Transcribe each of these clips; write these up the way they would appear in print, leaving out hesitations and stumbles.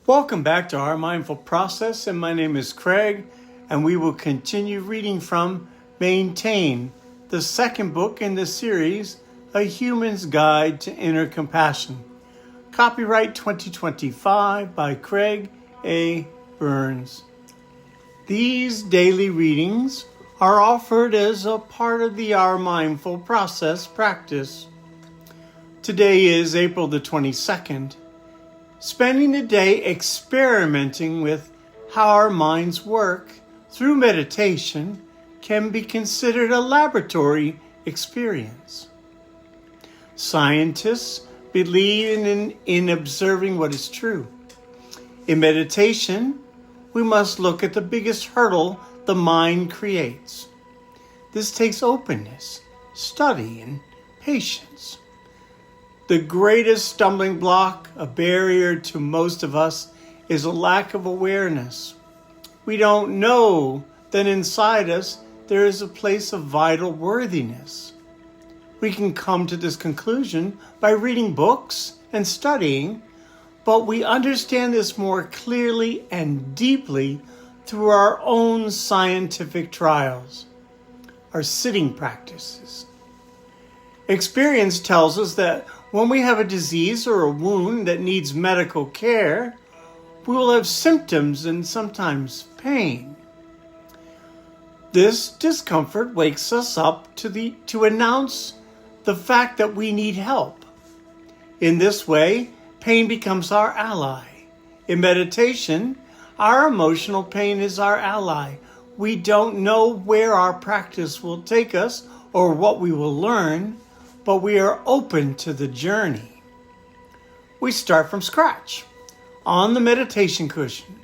Welcome back to Our Mindful Process, and my name is Craig, and we will continue reading from Maintain, the second book in the series, A Human's Guide to Inner Compassion. Copyright 2025 by Craig A. Burns. These daily readings are offered as a part of the Our Mindful Process practice. Today is April the 22nd. Spending the day experimenting with how our minds work through meditation can be considered a laboratory experience. Scientists believe in observing what is true. In meditation, we must look at the biggest hurdle the mind creates. This takes openness, study, and patience. The greatest stumbling block, a barrier to most of us, is a lack of awareness. We don't know that inside us there is a place of vital worthiness. We can come to this conclusion by reading books and studying, but we understand this more clearly and deeply through our own scientific trials, our sitting practices. Experience tells us that when we have a disease or a wound that needs medical care, we will have symptoms and sometimes pain. This discomfort wakes us up to announce the fact that we need help. In this way, pain becomes our ally. In meditation, our emotional pain is our ally. We don't know where our practice will take us or what we will learn, but we are open to the journey. We start from scratch. On the meditation cushion,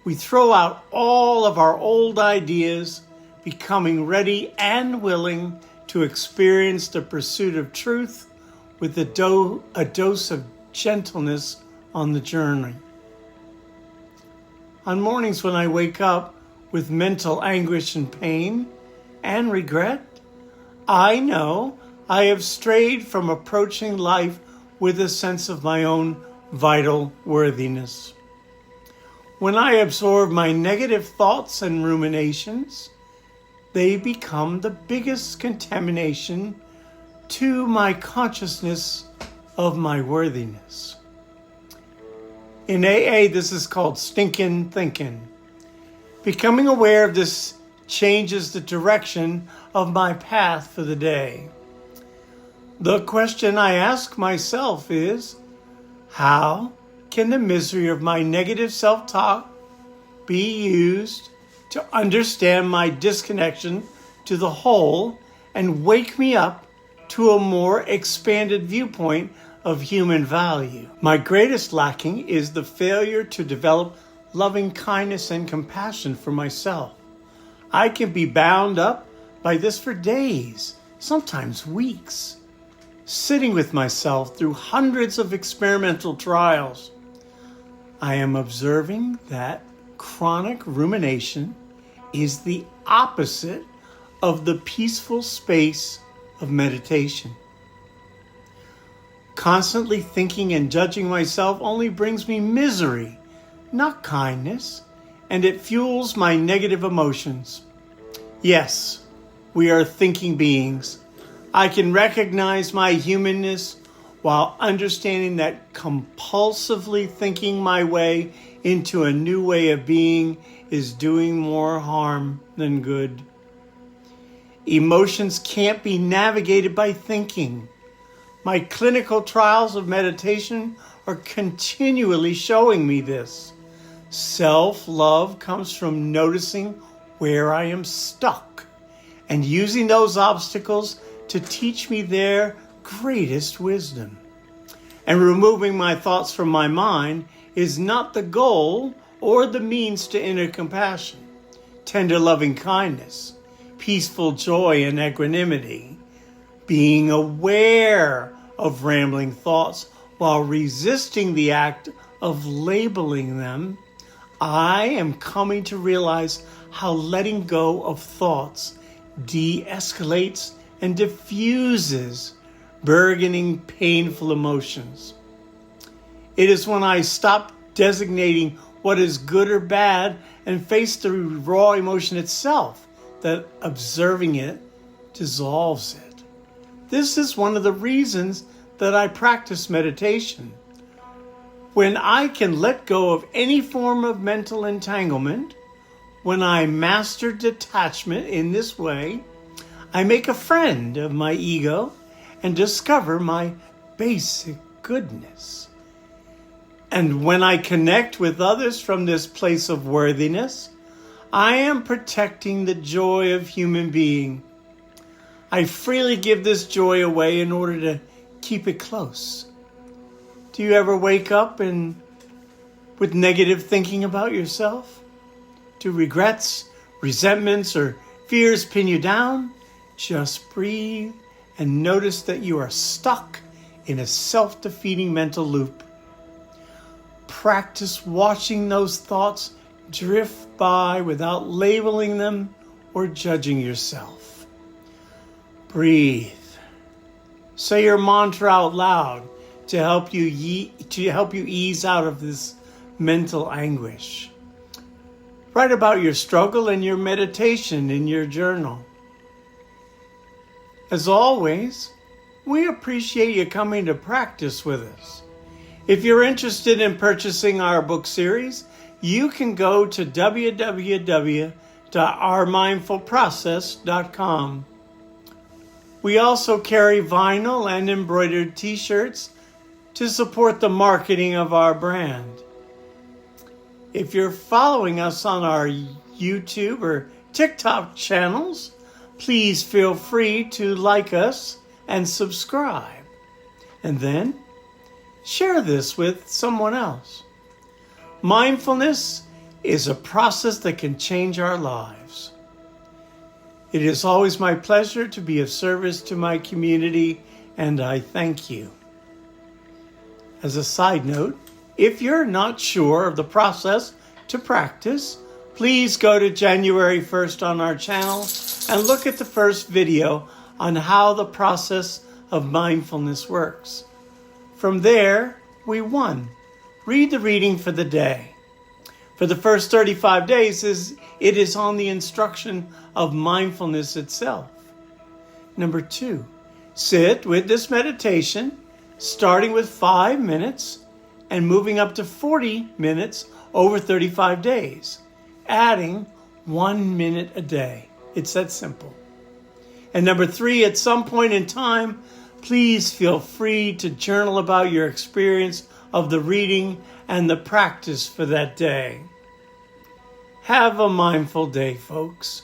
we throw out all of our old ideas, becoming ready and willing to experience the pursuit of truth with a dose of gentleness on the journey. On mornings when I wake up with mental anguish and pain and regret, I know I have strayed from approaching life with a sense of my own vital worthiness. When I absorb my negative thoughts and ruminations, they become the biggest contamination to my consciousness of my worthiness. In AA, this is called stinkin' thinking. Becoming aware of this changes the direction of my path for the day. The question I ask myself is, how can the misery of my negative self-talk be used to understand my disconnection to the whole and wake me up to a more expanded viewpoint of human value? My greatest lacking is the failure to develop loving kindness and compassion for myself. I can be bound up by this for days, sometimes weeks. Sitting with myself through hundreds of experimental trials, I am observing that chronic rumination is the opposite of the peaceful space of meditation. Constantly thinking and judging myself only brings me misery, not kindness, and it fuels my negative emotions. Yes, we are thinking beings. I can recognize my humanness while understanding that compulsively thinking my way into a new way of being is doing more harm than good. Emotions can't be navigated by thinking. My clinical trials of meditation are continually showing me this. Self-love comes from noticing where I am stuck and using those obstacles to teach me their greatest wisdom. And removing my thoughts from my mind is not the goal or the means to inner compassion, tender loving kindness, peaceful joy and equanimity, being aware of rambling thoughts while resisting the act of labeling them. I am coming to realize how letting go of thoughts de-escalates and diffuses burgeoning painful emotions. It is when I stop designating what is good or bad, and face the raw emotion itself, that observing it dissolves it. This is one of the reasons that I practice meditation. When I can let go of any form of mental entanglement, when I master detachment in this way, I make a friend of my ego and discover my basic goodness. And when I connect with others from this place of worthiness, I am protecting the joy of human being. I freely give this joy away in order to keep it close. Do you ever wake up with negative thinking about yourself? Do regrets, resentments, or fears pin you down? Just breathe and notice that you are stuck in a self-defeating mental loop. Practice watching those thoughts drift by without labeling them or judging yourself. Breathe. Say your mantra out loud to help you ease out of this mental anguish. Write about your struggle and your meditation in your journal. As always, we appreciate you coming to practice with us. If you're interested in purchasing our book series, you can go to www.ourmindfulprocess.com. We also carry vinyl and embroidered t-shirts to support the marketing of our brand. If you're following us on our YouTube or TikTok channels, please feel free to like us and subscribe. And then share this with someone else. Mindfulness is a process that can change our lives. It is always my pleasure to be of service to my community, and I thank you. As a side note, if you're not sure of the process to practice, please go to January 1st on our channel and look at the first video on how the process of mindfulness works. From there, we 1. Read the reading for the day. For the first 35 days, it is on the instruction of mindfulness itself. Number 2, sit with this meditation, starting with 5 minutes and moving up to 40 minutes over 35 days, adding 1 minute a day. It's that simple. And number 3, at some point in time, please feel free to journal about your experience of the reading and the practice for that day. Have a mindful day, folks.